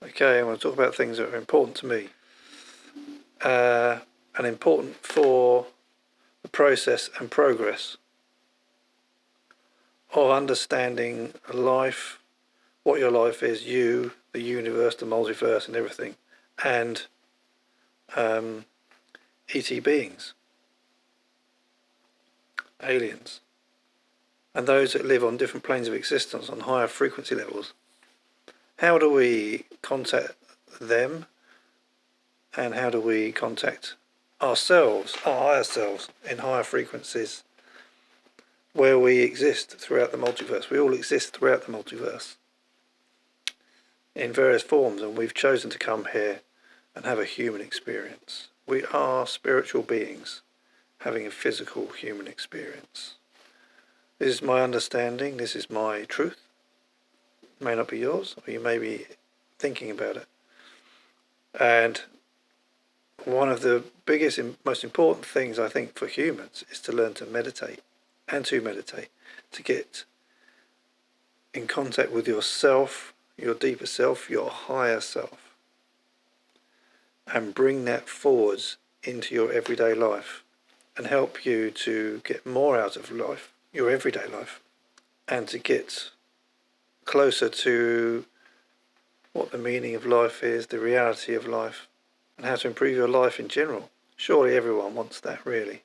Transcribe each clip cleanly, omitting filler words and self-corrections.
Okay, I want to talk about things that are important to me and important for the process and progress of understanding life, what your life is, you, the universe, the multiverse and everything, and ET beings, aliens, and those that live on different planes of existence on higher frequency levels. How do we contact them, and how do we contact ourselves, our higher selves, in higher frequencies where we exist throughout the multiverse? We all exist throughout the multiverse in various forms, and we've chosen to come here and have a human experience. We are spiritual beings having a physical human experience. This is my understanding, this is my truth. It may not be yours, or you may be thinking about it. And one of the biggest and most important things, I think, for humans is to learn to meditate, to get in contact with yourself, your deeper self, your higher self, and bring that forwards into your everyday life and help you to get more out of life, your everyday life, and to get closer to what the meaning of life is, the reality of life, and how to improve your life in general. Surely everyone wants that, really.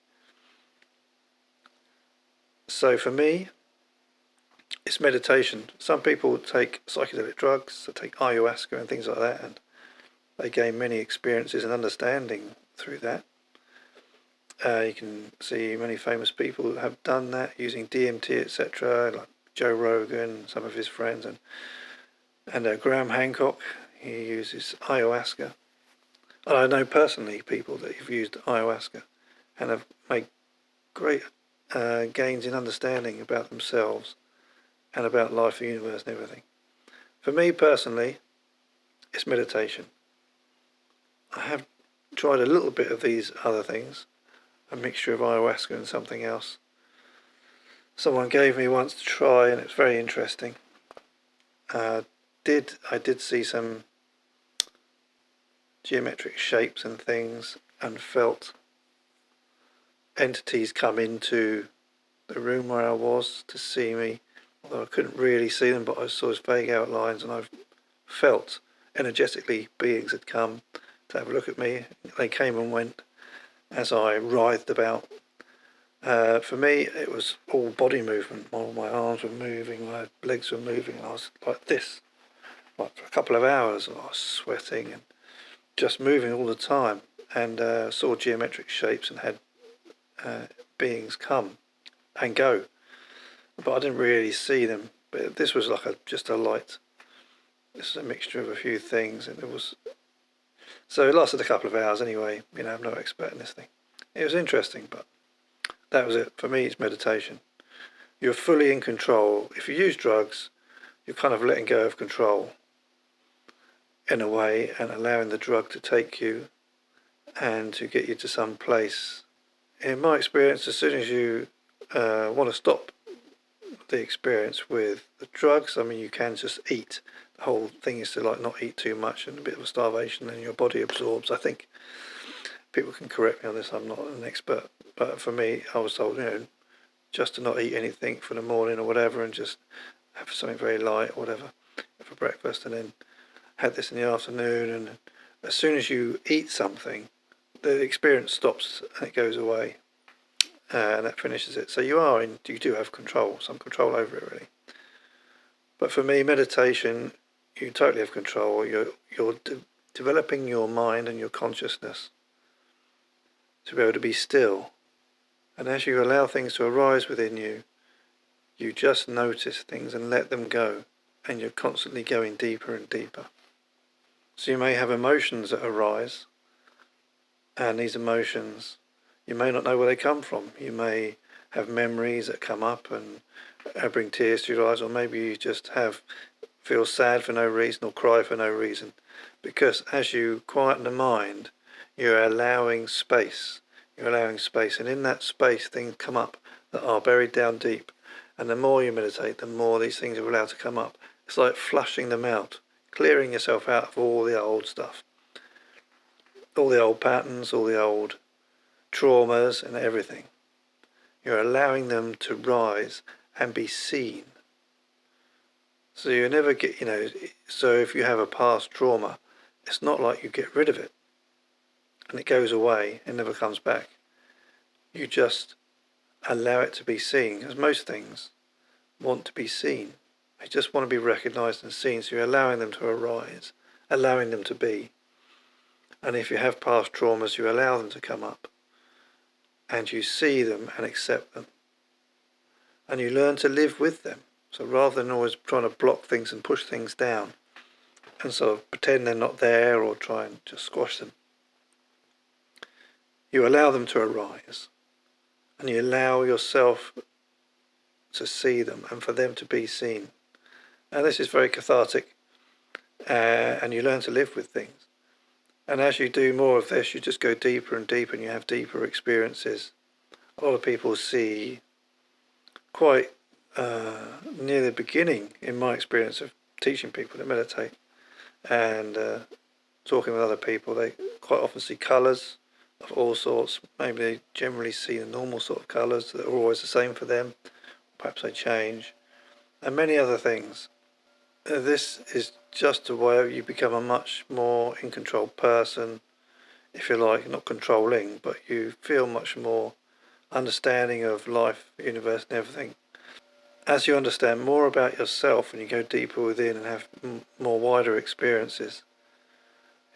So for me, it's meditation. Some people take psychedelic drugs, they take ayahuasca and things like that, and they gain many experiences and understanding through that. You can see many famous people who have done that using DMT, etc., like Joe Rogan, some of his friends, and Graham Hancock. He uses ayahuasca. And I know personally people that have used ayahuasca and have made great gains in understanding about themselves and about life, the universe and everything. For me personally, it's meditation. I have tried a little bit of these other things, a mixture of ayahuasca and something else. Someone gave me once to try, and it's very interesting. I did see some geometric shapes and things, and felt entities come into the room where I was to see me, although I couldn't really see them, but I saw his vague outlines, and I felt energetically beings had come to have a look at me. They came and went as I writhed about. For me, it was all body movement. All my arms were moving, my legs were moving, and I was like this, like for a couple of hours. I was sweating and just moving all the time, and saw geometric shapes and had beings come and go, but I didn't really see them. But this was like just a light. This is a mixture of a few things, and so it lasted a couple of hours anyway. I'm no expert in this thing. It was interesting, but that was it. For me, it's meditation. You're fully in control. If you use drugs, you're kind of letting go of control in a way, and allowing the drug to take you and to get you to some place. In my experience, as soon as you want to stop the experience with the drugs, you can just eat. The whole thing is to not eat too much, and a bit of a starvation, and your body absorbs. I think people can correct me on this, I'm not an expert, but for me, I was told, just to not eat anything for the morning or whatever, and just have something very light or whatever for breakfast, and then had this in the afternoon. And as soon as you eat something, the experience stops and it goes away, and that finishes it. So you do have control, some control over it, really. But for me, meditation, you totally have control. You're developing your mind and your consciousness to be able to be still. And as you allow things to arise within you, you just notice things and let them go, and you're constantly going deeper and deeper. So you may have emotions that arise, and these emotions, you may not know where they come from. You may have memories that come up and bring tears to your eyes, or maybe you just feel sad for no reason or cry for no reason. Because as you quieten the mind, you're allowing space. And in that space, things come up that are buried down deep. And the more you meditate, the more these things are allowed to come up. It's like flushing them out, clearing yourself out of all the old stuff, all the old patterns, all the old traumas and everything. You're allowing them to rise and be seen. So you never get, so if you have a past trauma, it's not like you get rid of it and it goes away and never comes back. You just allow it to be seen, because most things want to be seen. They just want to be recognised and seen, so you're allowing them to arise, allowing them to be. And if you have past traumas, you allow them to come up, and you see them and accept them. And you learn to live with them. So rather than always trying to block things and push things down, and sort of pretend they're not there or try and just squash them, you allow them to arise. And you allow yourself to see them and for them to be seen. And this is very cathartic, and you learn to live with things. And as you do more of this, you just go deeper and deeper, and you have deeper experiences. A lot of people see quite near the beginning, in my experience of teaching people to meditate and talking with other people, they quite often see colours of all sorts. Maybe they generally see the normal sort of colours that are always the same for them. Perhaps they change, and many other things. This is just a way you become a much more in control person, if you like, not controlling, but you feel much more understanding of life, universe and everything. As you understand more about yourself and you go deeper within and have more wider experiences,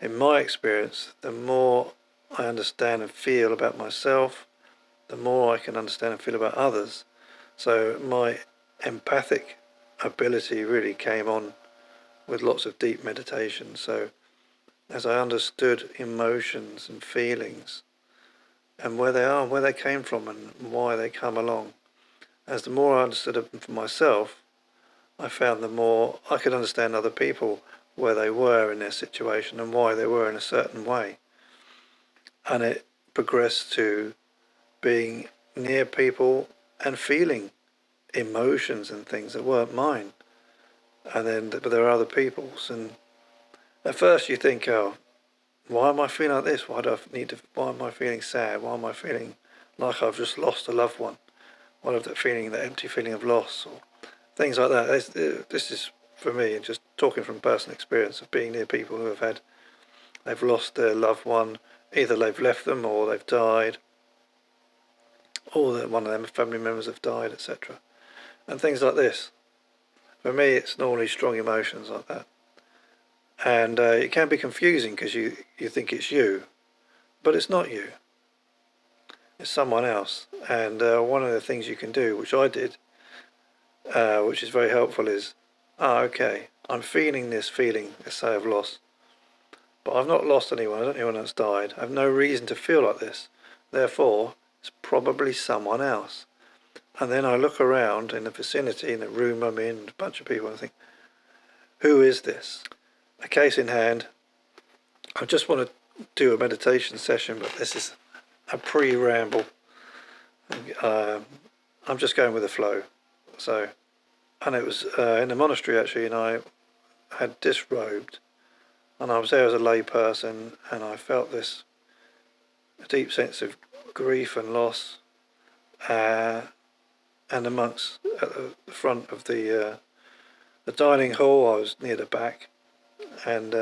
in my experience, the more I understand and feel about myself, the more I can understand and feel about others. So my empathic ability really came on with lots of deep meditation. So as I understood emotions and feelings and where they are, where they came from and why they come along, as the more I understood them for myself, I found the more I could understand other people, where they were in their situation and why they were in a certain way. And it progressed to being near people and feeling emotions and things that weren't mine. And then, but there are other people's. And at first you think, oh, why am I feeling like this? Why am I feeling sad? Why am I feeling like I've just lost a loved one? What of that feeling, that empty feeling of loss, or things like that. This is, for me, just talking from personal experience of being near people who they've lost their loved one. Either they've left them or they've died, or that one of them family members have died, etc. And things like this. For me, it's normally strong emotions like that. And it can be confusing because you think it's you, but it's not you. It's someone else. And one of the things you can do, which I did, which is very helpful, is, okay, I'm feeling this feeling, let's say, of loss. But I've not lost anyone, I don't know anyone that's died. I have no reason to feel like this. Therefore, it's probably someone else. And then I look around in the vicinity, in the room I'm in, a bunch of people, and I think, who is this? A case in hand, I just want to do a meditation session, but this is a pre-ramble. I'm just going with the flow. So, and it was in the monastery actually, and I had disrobed, and I was there as a lay person, and I felt this deep sense of grief and loss. And the monks at the front of the dining hall, I was near the back, and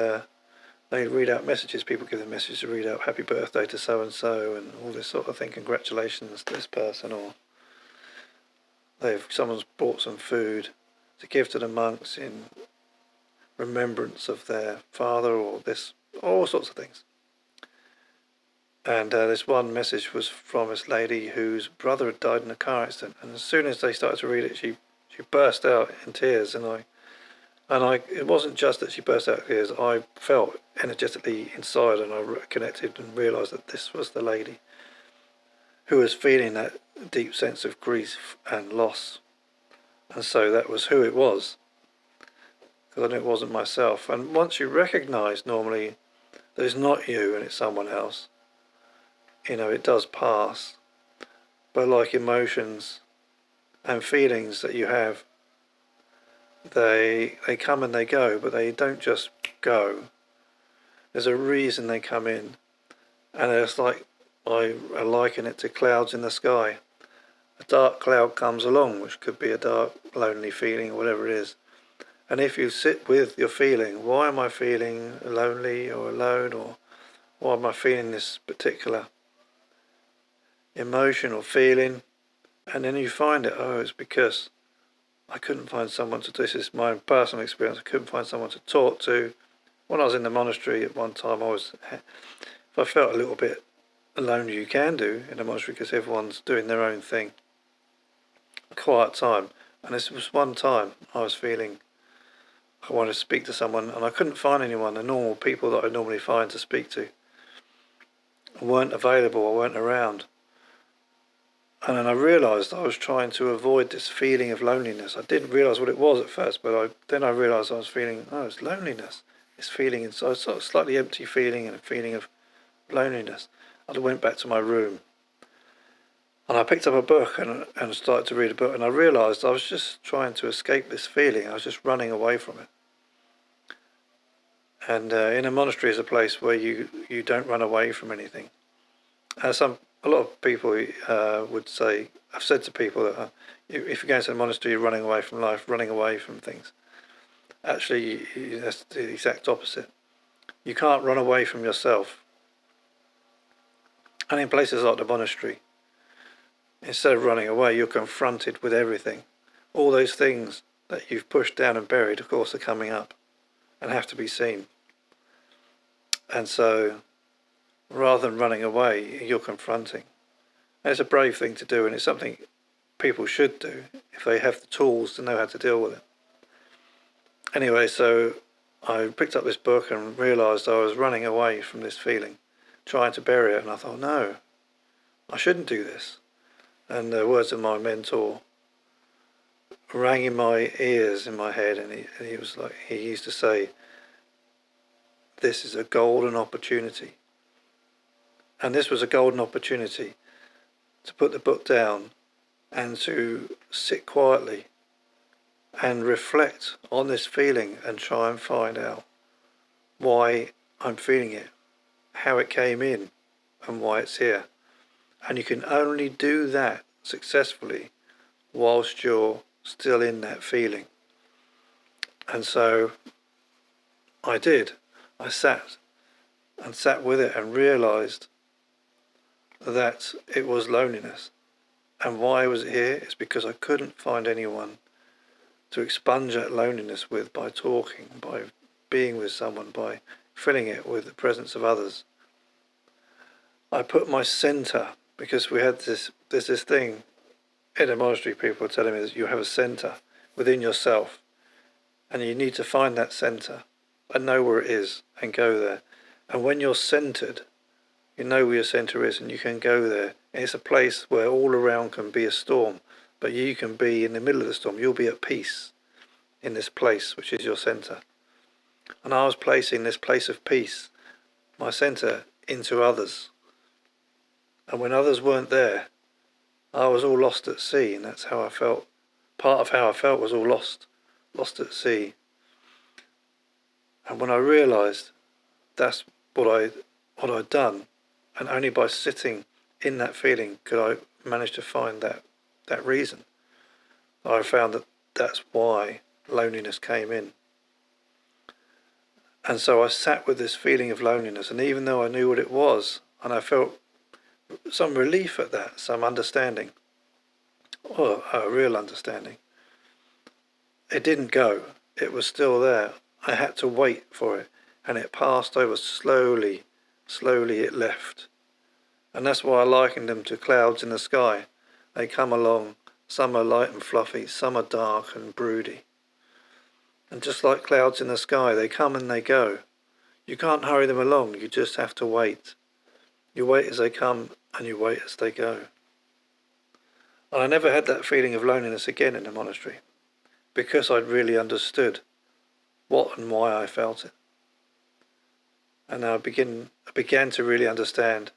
they read out messages. People give them messages to read out happy birthday to so-and-so and all this sort of thing, congratulations to this person, or someone's brought some food to give to the monks in remembrance of their father, or all sorts of things. And this one message was from this lady whose brother had died in a car accident, and as soon as they started to read it, she burst out in tears, and it wasn't just that she burst out in tears. I felt energetically inside, and I connected and realised that this was the lady who was feeling that deep sense of grief and loss, and so that was who it was, because I knew it wasn't myself. And once you recognise normally that it's not you and it's someone else, it does pass. But like emotions and feelings that you have, they come and they go, but they don't just go. There's a reason they come in, and it's like I liken it to clouds in the sky. A dark cloud comes along, which could be a dark, lonely feeling or whatever it is. And if you sit with your feeling, why am I feeling lonely or alone, or why am I feeling this particular emotion or feeling? And then you find it, it's because I couldn't find someone to, this is my personal experience, I couldn't find someone to talk to. When I was in the monastery at one time, if I felt a little bit alone, you can do in a monastery because everyone's doing their own thing. A quiet time. And this was one time I was feeling I wanted to speak to someone, and I couldn't find anyone. The normal people that I normally find to speak to weren't available or weren't around. And then I realised I was trying to avoid this feeling of loneliness. I didn't realise what it was at first, but then I realised I was feeling, it's loneliness. This feeling inside, sort of slightly empty feeling and a feeling of loneliness. I went back to my room and I picked up a book and started to read a book, and I realised I was just trying to escape this feeling. I was just running away from it. And in a monastery is a place where you don't run away from anything. A lot of people would say, I've said to people that if you're going to the monastery, you're running away from life, running away from things. Actually, that's the exact opposite. You can't run away from yourself. And in places like the monastery, instead of running away, you're confronted with everything. All those things that you've pushed down and buried, of course, are coming up and have to be seen. And so, rather than running away, you're confronting. And it's a brave thing to do, and it's something people should do if they have the tools to know how to deal with it. Anyway, so I picked up this book and realised I was running away from this feeling, trying to bury it, and I thought, no, I shouldn't do this. And the words of my mentor rang in my ears, in my head, and he was like, he used to say, this is a golden opportunity. And this was a golden opportunity to put the book down and to sit quietly and reflect on this feeling and try and find out why I'm feeling it, how it came in, and why it's here. And you can only do that successfully whilst you're still in that feeling. And so I did. I sat with it and realised that it was loneliness. And why was it here? It's because I couldn't find anyone to expunge that loneliness with by talking, by being with someone, by filling it with the presence of others. I put my centre, because there's this thing in a monastery, people are telling me that you have a centre within yourself, and you need to find that centre and know where it is and go there. And when you're centred, you know where your centre is and you can go there. And it's a place where all around can be a storm, but you can be in the middle of the storm. You'll be at peace in this place, which is your centre. And I was placing this place of peace, my centre, into others. And when others weren't there, I was all lost at sea, and that's how I felt. Part of how I felt was all lost at sea. And when I realised that's what I'd done, and only by sitting in that feeling could I manage to find that reason, I found that that's why loneliness came in. And so I sat with this feeling of loneliness, and even though I knew what it was, and I felt some relief at that, some understanding, or a real understanding, it didn't go. It was still there. I had to wait for it, and it passed over slowly. Slowly it left. And that's why I likened them to clouds in the sky. They come along, some are light and fluffy, some are dark and broody. And just like clouds in the sky, they come and they go. You can't hurry them along, you just have to wait. You wait as they come and you wait as they go. And I never had that feeling of loneliness again in the monastery, because I'd really understood what and why I felt it. And I began to really understand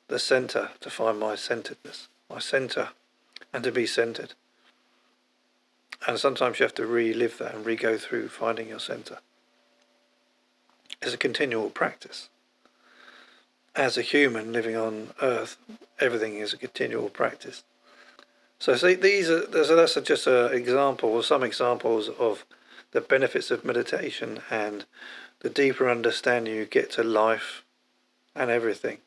the centre, to find my centeredness, my centre, and to be centred. And sometimes you have to relive that and re-go through finding your centre. It's a continual practice. As a human living on Earth, everything is a continual practice. So see, that's just an example, or some examples of the benefits of meditation and the deeper understanding you get to life and everything.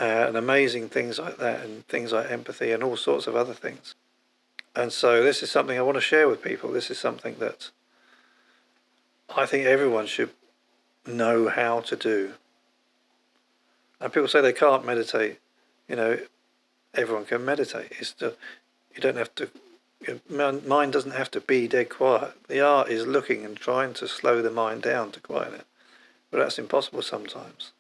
And amazing things like that, and things like empathy and all sorts of other things. And so this is something I want to share with people. This is something that I think everyone should know how to do. And people say they can't meditate. Everyone can meditate. You don't have to. Mind doesn't have to be dead quiet. The art is looking and trying to slow the mind down to quiet it, but that's impossible sometimes.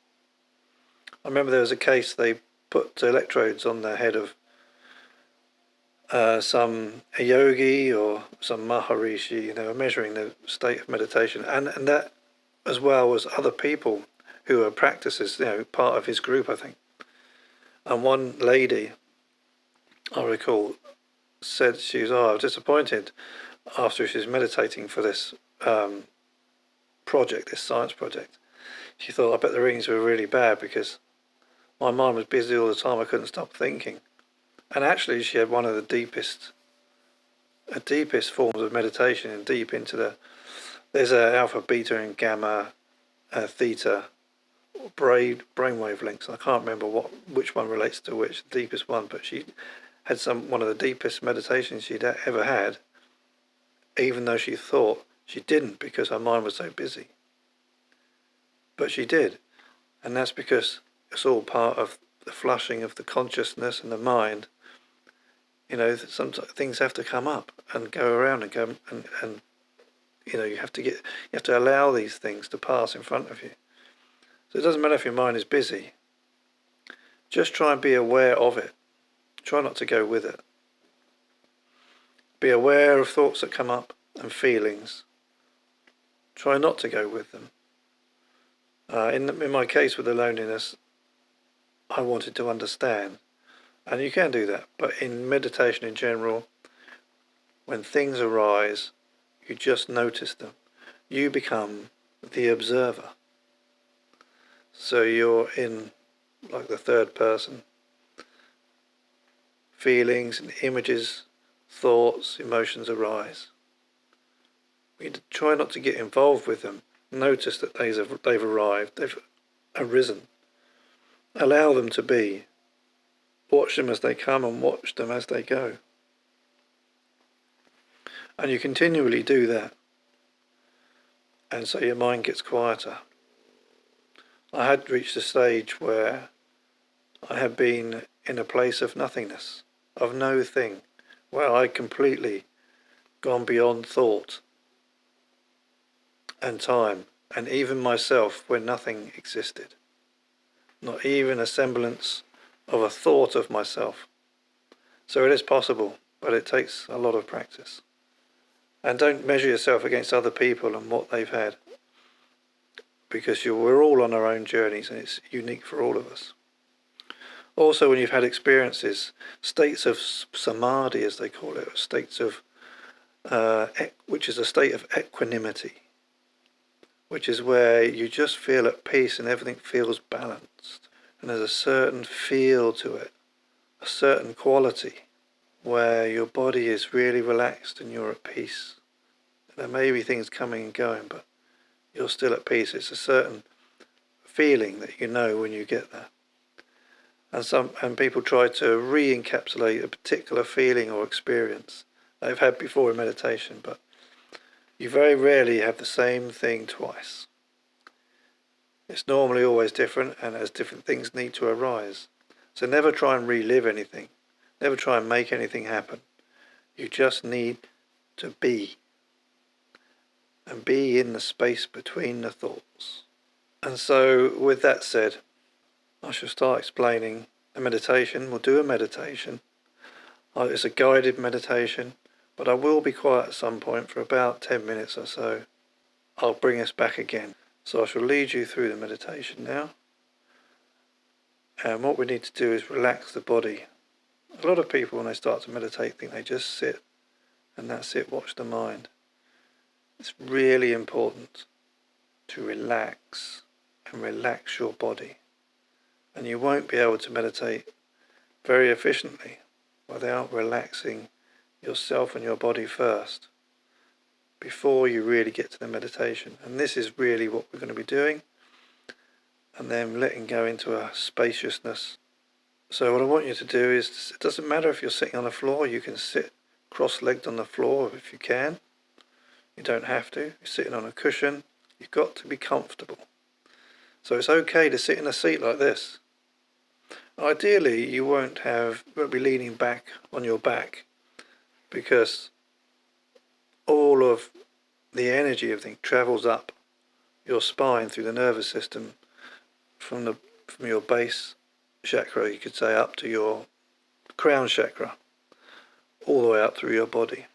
I remember there was a case they put electrodes on the head of some a yogi or some maharishi, measuring the state of meditation, and that as well as other people who are practices, part of his group, I think. And one lady, I recall, said she was disappointed after she was meditating for this project, this science project. She thought, I bet the readings were really bad because my mind was busy all the time. I couldn't stop thinking. And actually, she had one of the deepest forms of meditation, and deep into there's a alpha, beta, and gamma, theta, brainwave links. I can't remember which one relates to which, the deepest one, but she had one of the deepest meditations she'd ever had, even though she thought she didn't because her mind was so busy. But she did, and that's because it's all part of the flushing of the consciousness and the mind. Sometimes things have to come up and go around and go, and you have to allow these things to pass in front of you. So it doesn't matter if your mind is busy. Just try and be aware of it. Try not to go with it. Be aware of thoughts that come up and feelings. Try not to go with them. In my case with the loneliness, I wanted to understand. And you can do that. But in meditation in general, when things arise, you just notice them. You become the observer. So you're in like the third person. Feelings and images, thoughts, emotions arise. We try not to get involved with them. Notice that they've arrived, they've arisen. Allow them to be. Watch them as they come and watch them as they go. And you continually do that. And so your mind gets quieter. I had reached a stage where I had been in a place of nothingness, of no thing, where I'd completely gone beyond thought and time, and even myself, where nothing existed. Not even a semblance of a thought of myself. So it is possible, but it takes a lot of practice. And don't measure yourself against other people and what they've had, because we're all on our own journeys and it's unique for all of us. Also, when you've had experiences, states of Samadhi, as they call it, states of, which is a state of equanimity, which is where you just feel at peace and everything feels balanced. And there's a certain feel to it, a certain quality, where your body is really relaxed and you're at peace. There may be things coming and going, but you're still at peace. It's a certain feeling that you know when you get there. And people try to re-encapsulate a particular feeling or experience they've had before in meditation, but you very rarely have the same thing twice. It's normally always different, and as different things need to arise. So never try and relive anything. Never try and make anything happen. You just need to be. And be in the space between the thoughts. And so, with that said, I shall start explaining a meditation. We'll do a meditation. It's a guided meditation, but I will be quiet at some point for about 10 minutes or so. I'll bring us back again. So I shall lead you through the meditation now. And what we need to do is relax the body. A lot of people, when they start to meditate, think they just sit And that's it, watch the mind. It's really important to relax and relax your body. And you won't be able to meditate very efficiently without relaxing yourself and your body first before you really get to the meditation. And this is really what we're going to be doing, and then letting go into a spaciousness. So what I want you to do is, it doesn't matter if you're sitting on the floor, you can sit cross-legged on the floor if you can. You don't have to. You're sitting on a cushion. You've got to be comfortable. So it's okay to sit in a seat like this. Ideally, you won't be leaning back on your back, because all of the energy of things travels up your spine through the nervous system from your base chakra, you could say, up to your crown chakra, all the way up through your body.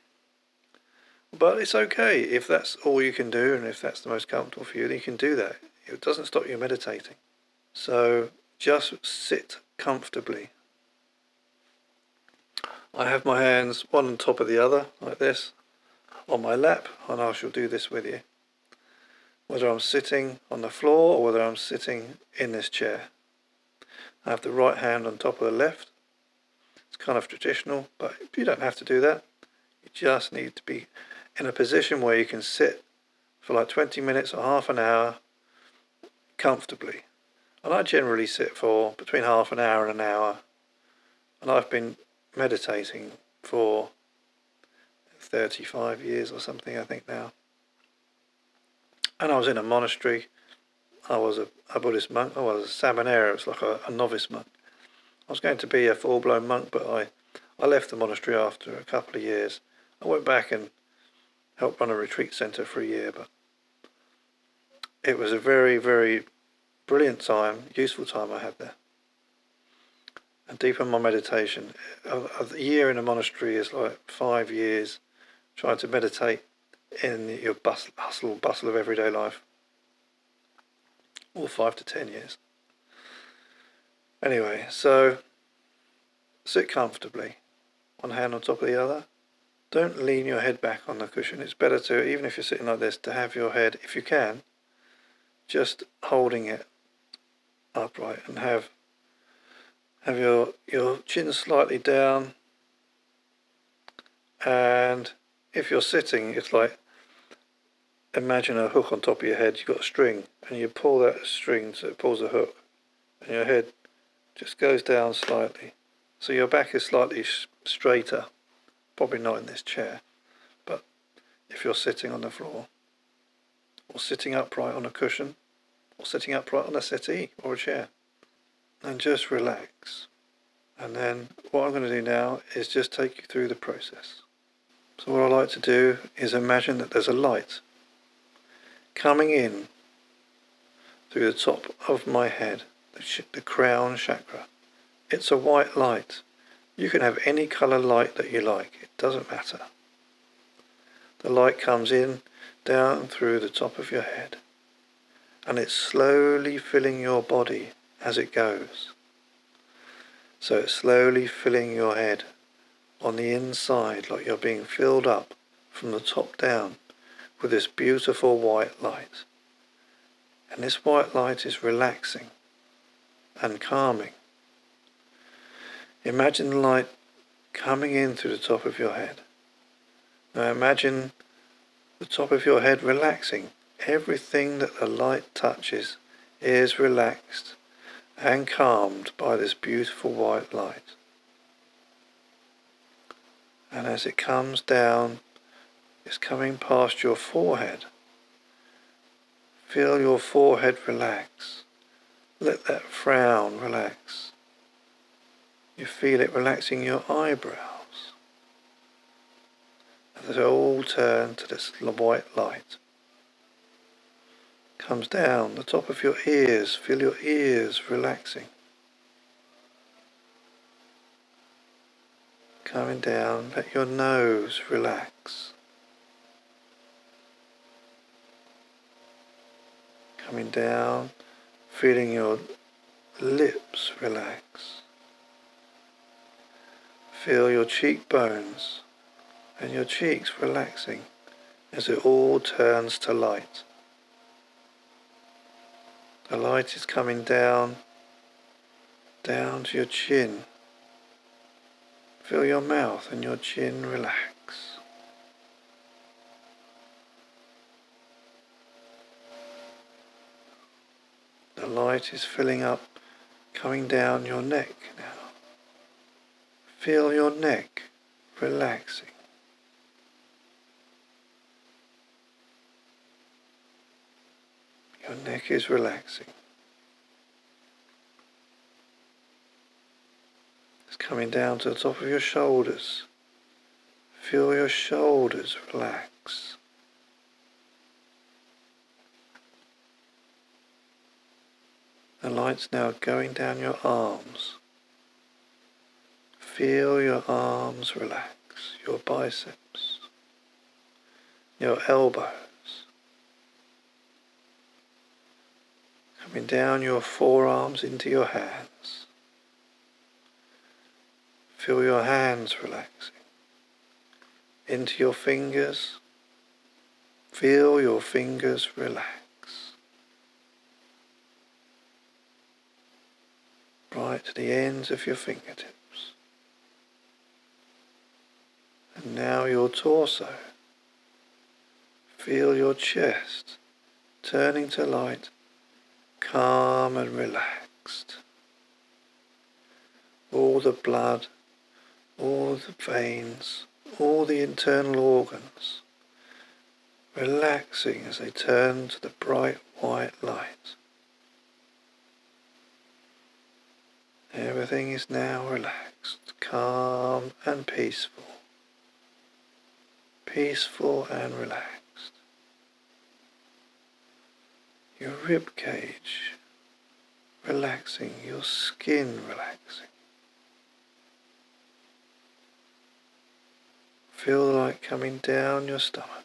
But it's okay if that's all you can do, and if that's the most comfortable for you, then you can do that. It doesn't stop you meditating. So just sit comfortably. I have my hands one on top of the other, like this, on my lap, and I shall do this with you. Whether I'm sitting on the floor or whether I'm sitting in this chair. I have the right hand on top of the left. It's kind of traditional, but you don't have to do that. You just need to be in a position where you can sit for like 20 minutes or half an hour comfortably. And I generally sit for between half an hour and an hour. And I've been meditating for 35 years or something, I think now. And I was in a monastery. I was a Buddhist monk. I was a Samanera. It was like a novice monk. I was going to be a full-blown monk, but I left the monastery after a couple of years. I went back and helped run a retreat centre for a year, but it was a very, very brilliant time, useful time I had there. And deep in my meditation, a year in a monastery is like 5 years trying to meditate in your hustle bustle of everyday life. Or 5 to 10 years. Anyway, so sit comfortably, one hand on top of the other. Don't lean your head back on the cushion. It's better to, even if you're sitting like this, to have your head, if you can, just holding it upright, and have your chin slightly down. And if you're sitting, it's like, imagine a hook on top of your head. You've got a string, and you pull that string so it pulls a hook, and your head just goes down slightly. So your back is slightly straighter. Probably not in this chair, but if you're sitting on the floor, or sitting upright on a cushion, or sitting upright on a settee or a chair, and just relax. And then what I'm going to do now is just take you through the process. So what I like to do is imagine that there's a light coming in through the top of my head, the crown chakra. It's a white light. You can have any colour light that you like, it doesn't matter. The light comes in, down through the top of your head, and it's slowly filling your body as it goes. So it's slowly filling your head on the inside, like you're being filled up from the top down with this beautiful white light. And this white light is relaxing and calming. Imagine the light coming in through the top of your head. Now imagine the top of your head relaxing. Everything that the light touches is relaxed and calmed by this beautiful white light. And as it comes down, it's coming past your forehead. Feel your forehead relax. Let that frown relax. You feel it relaxing your eyebrows. And they all turn to this white light. Comes down the top of your ears. Feel your ears relaxing. Coming down, let your nose relax. Coming down, feeling your lips relax. Feel your cheekbones and your cheeks relaxing as it all turns to light. The light is coming down to your chin. Feel your mouth and your chin relax. The light is filling up, coming down your neck now. Feel your neck relaxing. Your neck is relaxing. It's coming down to the top of your shoulders. Feel your shoulders relax. The light's now going down your arms. Feel your arms relax, your biceps, your elbows. Coming down your forearms into your hands. Feel your hands relaxing. Into your fingers. Feel your fingers relax. Right to the ends of your fingertips. And now your torso. Feel your chest turning to light, calm and relaxed. All the blood, all the veins, all the internal organs relaxing as they turn to the bright white light. Everything is now relaxed, calm and peaceful. Peaceful and relaxed. Your rib cage relaxing, your skin relaxing. Feel the light coming down your stomach.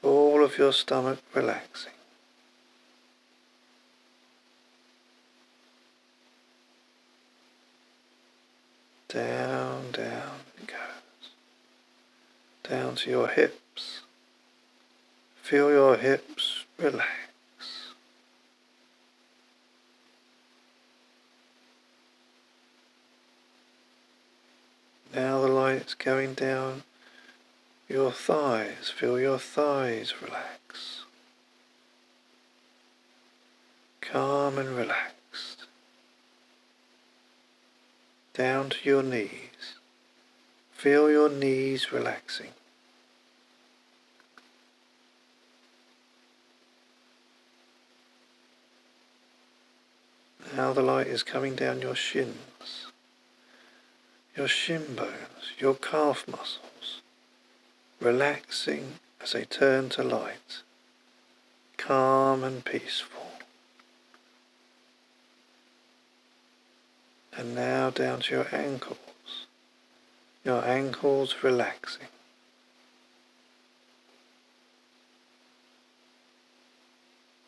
All of your stomach relaxing. Down, down it goes. Down to your hips. Feel your hips relax. Now the light's going down your thighs. Feel your thighs relax. Calm and relaxed. Down to your knees. Feel your knees relaxing. Now the light is coming down your shins, your shin bones, your calf muscles, relaxing as they turn to light, calm and peaceful. And now down to your ankles relaxing.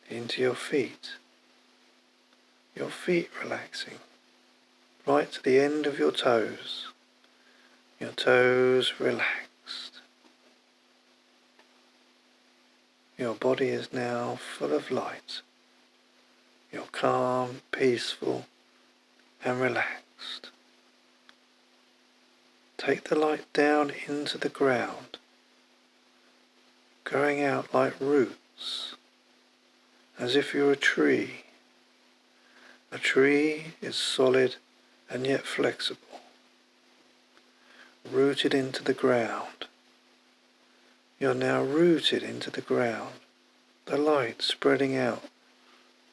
Into your feet relaxing, right to the end of your toes relaxed. Your body is now full of light. You're calm, peaceful and relaxed. Take the light down into the ground, growing out like roots, as if you're a tree. A tree is solid and yet flexible, rooted into the ground. You're now rooted into the ground, the light spreading out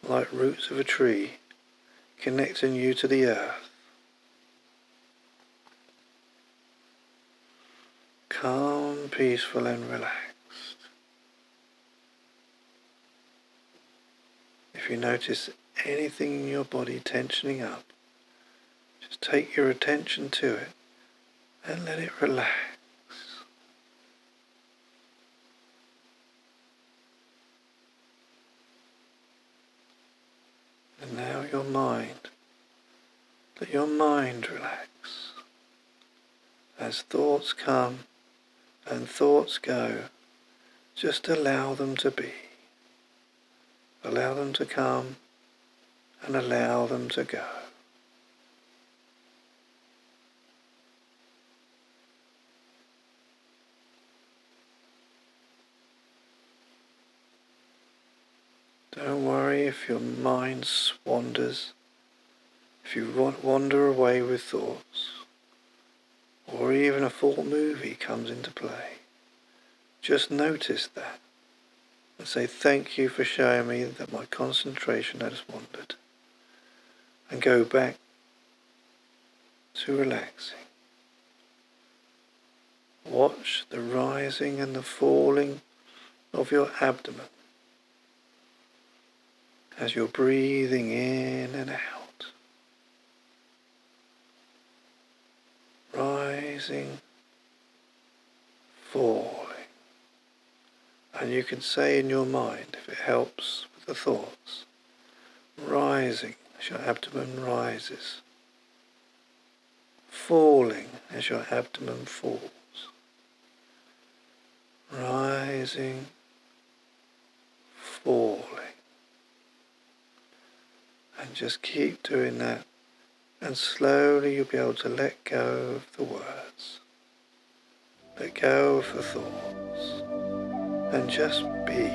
like roots of a tree, connecting you to the earth. Calm, peaceful and relaxed. If you notice anything in your body tensioning up, just take your attention to it and let it relax. And now your mind. Let your mind relax As thoughts come and thoughts go, just allow them to be. Allow them to come and allow them to go. Don't worry if your mind wanders, if you wander away with thoughts, or even a full movie comes into play. Just notice that and say, thank you for showing me that my concentration has wandered, and go back to relaxing. Watch the rising and the falling of your abdomen as you're breathing in and out. Rising, falling. And you can say in your mind, if it helps with the thoughts, rising as your abdomen rises, falling as your abdomen falls, rising, falling. And just keep doing that, and slowly you'll be able to let go of the words, let go of the thoughts, and just be.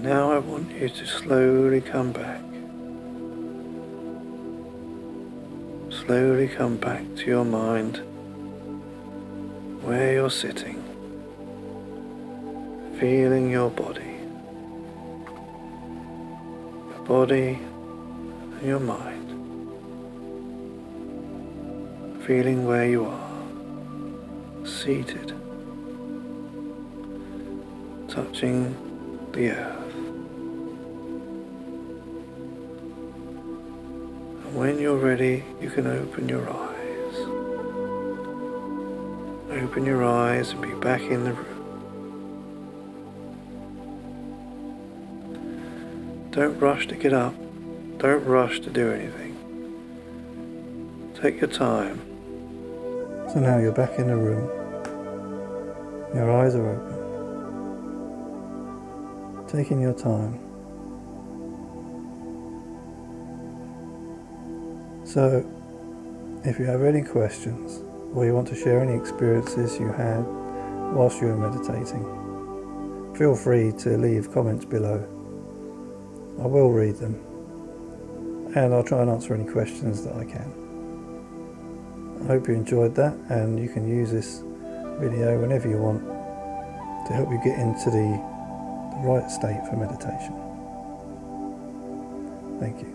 Now I want you to slowly come back. Slowly come back to your mind where you're sitting, feeling your body and your mind, feeling where you are, seated, touching the earth. And when you're ready, you can open your eyes. Open your eyes and be back in the room. Don't rush to get up. Don't rush to do anything. Take your time. So now you're back in the room. Your eyes are open. Taking your time. So, if you have any questions or you want to share any experiences you had whilst you were meditating, feel free to leave comments below. I will read them and I'll try and answer any questions that I can. I hope you enjoyed that, and you can use this video whenever you want to help you get into the right state for meditation. Thank you.